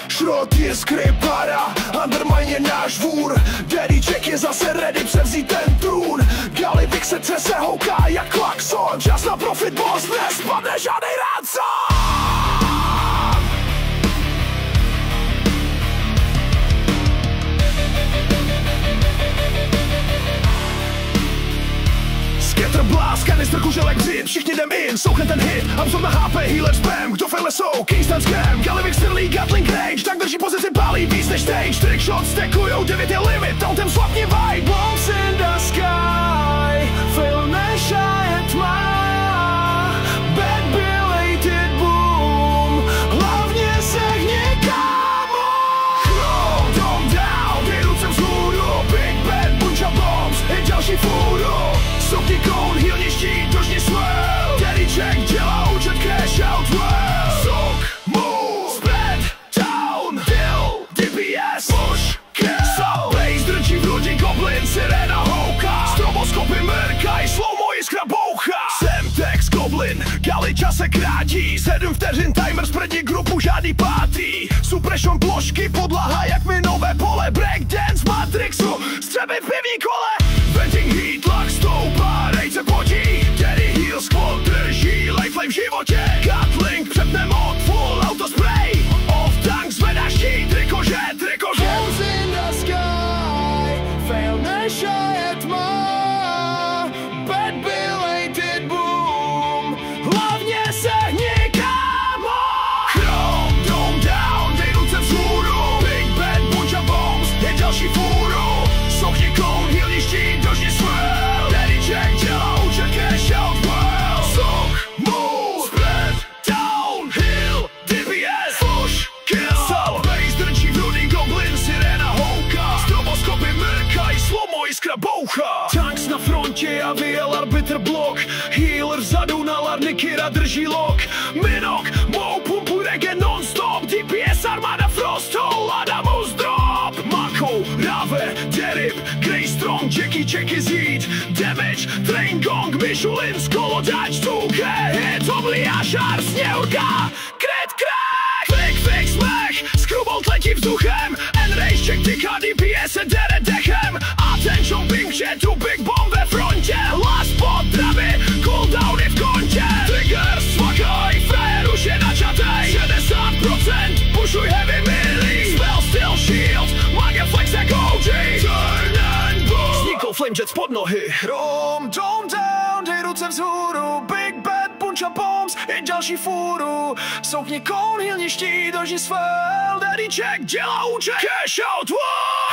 Šrot je skrypara, Undermine je náš vůr, Daddyček je zase ready převzít ten trůn. Galivik se třese, houká jak klakson, čas na profit boss, nespadne žádnej ransom. Scatter blast, kanistr, kuželek, břit, všichni jdem in, souchem ten hit, Absorb na HP, healer spam, kdo faile jsou, Kingston scam, Galivik, Stirley, Gatling range, tak drží pozici, pálí víc než stage, trickshot, stackujou, 9 je limit, tauntem slapně vibe. Bombs in the sky, fail neša je tma, bad belated boom, hlavně sehni kámo. Chrome down, dej ruce vzhůru, big bad bunch of bombs, i další fůru. Soukni koun, healni štít, dožni swirl, Daddyček dělá účet, cash out well. Souk, move, spread, down, deal, DPS, push, kill. Blaze drčí v hrudi, goblin, sirena, houka, stroboskopy mrkaj, slow-mo jiskra boucha. Semtex, goblin, Galiča se krátí, 7 vteřin, timer, spredni grupu, žádný pátý. Suppression plošky, podlaha jak minové pole, breakdance, Matrixu, střeby v pivní kole. Venting heat, lak stoupá, rejce potí, Daddy heal, squad drží, lifeline v životě. Gatling, přepne mod, full autospray, off tank, zvedá štít, rikožet, rikožet. Bombs in the sky, fail neša je tma, bad belated boom, hlavně sehni kámo. Chrome down, dej ruce vzhůru, big bad bunch of bombs, je další fůru. Sochni koun, healni štít, dožni swirl, Daddyček dělá účet, cash out well. Souk, move, spread, down, heal, DPS, push, kill. Blaze drčí v hrudi, goblin, sirena, houka, stroboskopy mrkaj, slow-mo jiskra boucha. Tanks na frontě a vyjel arbitr blok, healer vzadu na Larnikira drží lock. Minok, mou pumpu regen non-stop, DPS armáda Frosthole, Adamus drop. Mako, Rave, Derib, Greystrong, Jackie zít, damage, train gong, Michelin, skolodač, tuke, hit, obliášar, sněhurka, kret, crack, fake, smech, Screwball letí vzduchem, Enrage, check, tyka, DPS se dere dechem, attention, ping, že tu big bomb ve frontě, last spot, dravy, cooldowny v kontě, trigger, svakaj, frajer už je načatej, 60%, pushuj heavy melee, spell, still, shield, magia flex jak OG, turn and boom, sníkl flamejet pod nohy. Chrome down, dej ruce vzhůru, big bad bunch of bombs, je další fůru. Soukni koun, healni štít, dožni swirl, Daddyček dělá účet, cash out wow.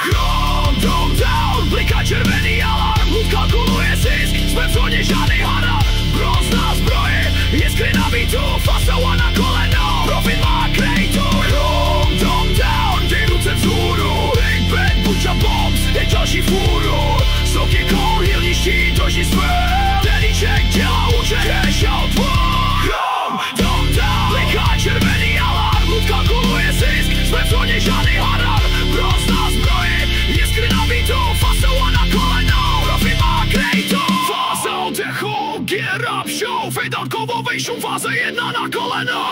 Chrome down, bliká červený alarm, lud kalkuluje zisk, jsme v zóně žádný hadar, bronz na zbroji, jiskry na beatu, fasowa na koleno, profit má krejtu. Chrome down, dej ruce vzhůru, big bad bunch of bombs, je další fůru. Soukni koun, healni štít, dožni swirl, Daddyček dělá účet, cash out wow. Chrome down, bliká červený alarm, lud kalkuluje zisk, jsme v zóně žádný hadar, bronz na zbroji, jiskry na beatu, fasowa na koleno, profit má krejtu. Fáze oddechu, gear up show, fade out kovovejšou, fáze 1 na koleno.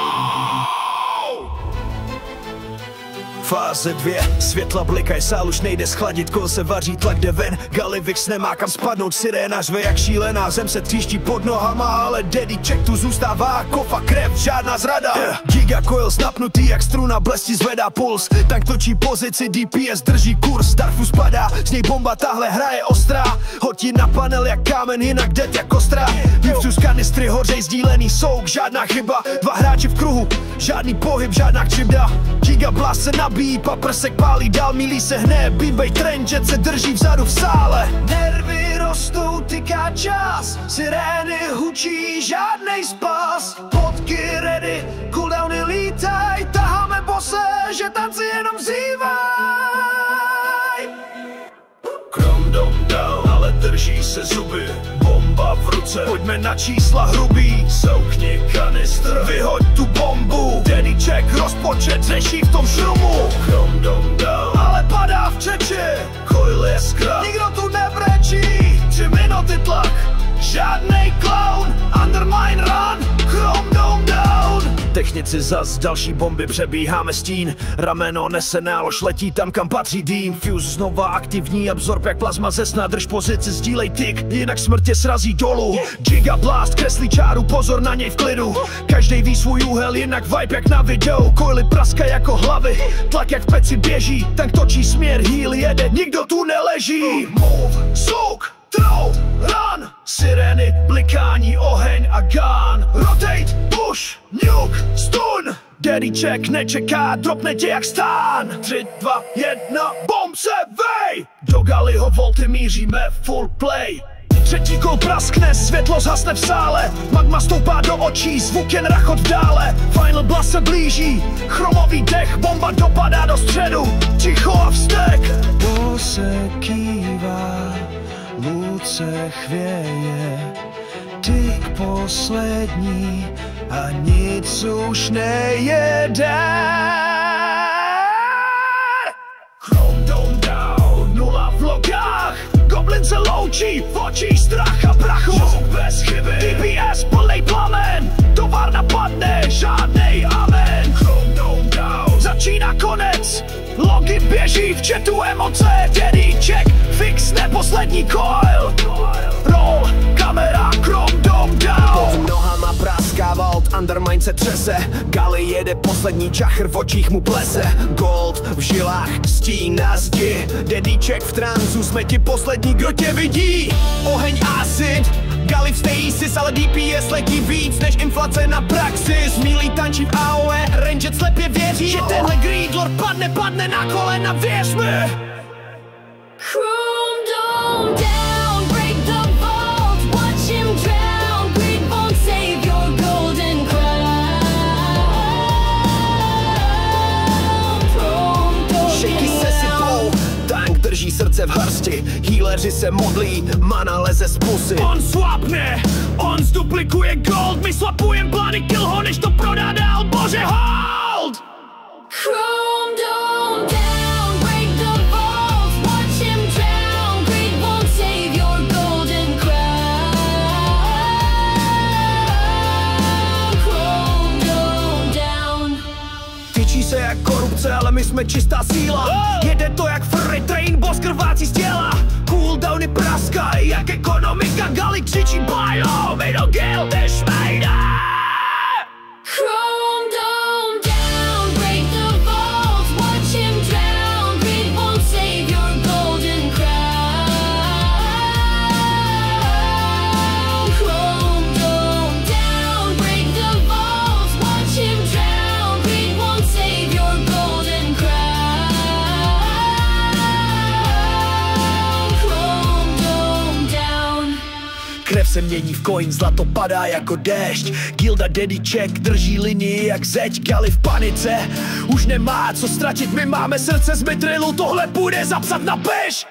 Fáze 2, světla blikaj, sál už nejde schladit, kol se vaří, tlak jde ven, Galivix nemá kam spadnout, siréna řve jak šílená, zem se tříští pod nohama, ale Daddyček tu zůstává, kofa, krev, žádná zrada. Giga coil napnutý jak struna, blesti zvedá puls, tank točí pozici, DPS drží kurz, Darfu spadá, z něj bomba, tahle hra je ostrá, hodí na panel jak kámen, jinak dead jak kostra. Vývcu z kanistry, hořej sdílený souk, žádná chyba, 2 hráči v kruhu, žádný pohyb, žádná křivda. Giga blast se nabíjí, paprsek pálí dál, milí se hne, býbej trend, jet se drží vzadu v sále. Nervy rostou, tyká čas, sirény hučí, žádnej spas. Potky ready, cooldowny lítaj, taháme bose, že tanci jenom vzývaj. Chrome down, ale drží se zuby, bomba v ruce, pojďme na čísla hrubý. Soukni kanistr, vyhoď tu bombu, Daddyček rozpočet řeší v tom šrumu. Chrome down, ale padá v čeče, coil je skra, nikdo vesnici zas další bomby, přebíháme stín. Rameno nese nálož, letí tam, kam patří dým. Fuse znova aktivní, absorb jak plazma ze sna. Drž pozici, sdílej tik, jinak smrt tě srazí dolů. Giga Blast kreslí čáru, pozor na něj v klidu. Každej ví svůj úhel, jinak vibe jak na videu. Coily praska jako hlavy, tlak jak v peci běží. Tank točí směr, heal jede, nikdo tu neleží. Move, souk, throw, run. Sireny, blikání, oheň a gun. Rotate, push, nuke, stun. Daddyček nečeká, dropne tě jak stán. 3, 2, 1, bomb se vej. Do Galiho volty míříme full play. Třetí kol praskne, světlo zhasne v sále. Magma stoupá do očí, zvuk jen rachot v dále. Final blast se blíží, chromový dech. Bomba dopadá do středu, ticho a vztek. To se kývá, lůd se chvěje. Tik poslední a nic už nejede. Chrome Dome down, nula v logách. Goblin se loučí, v očích strach a prachu. Zvuk bez chyby, DPS plnej plamen. Továrna padne, žádnej amen. Chrome Dome down, začíná konec. Logy běží v chatu, emoce. Daddyček fixne poslední coil. Roll, kamera, Chrome Dome down. Pod nohama praská vault, Undermine se třese. Gali jede poslední čachr, v očích mu plese. Gold v žilách, stín na zdi. Daddyček v transu, jsme ti poslední, kdo tě vidí. Oheň acid, Gali v stasis, ale DPS letí víc než inflace na praxis. Milý tančí v AOE, Ranged slepě věří, že tenhle Greedlord padne na kolena, věř mi. Chrome Dome down, break the vault, watch him drown. Greed won't save your golden crown. Chrome Dome Shaky se sypou, tank drží srdce v hrsti. Healeři se modlí, mana leze z pusy. On swapne, on zduplikuje gold. My swapujem plány, kill ho, než to prodá dál, bože hold! Chrome Dome down, break the vault, watch him drown. Greed won't save your golden crown. Chrome Dome down. Tyčí se jak korupce, ale my jsme čistá síla. Jede to jak freight train, boss krvácí z těla. Cooldowny praskají jak ekonomika. Gali křičí buy low, my don't kill the šmejda. Chrome Dome down, break the vault, watch him drown. Greed won't save your golden crown. Chrome Dome down, break the vault, watch him drown. Greed won't save your golden crown. Chrome Dome down. Krev se mění v coin, zlato padá jako déšť. Gilda Daddyček drží linii jak zeď. Gali v panice, už nemá co ztratit. My máme srdce z mitrilu, tohle půjde zapsat na peš.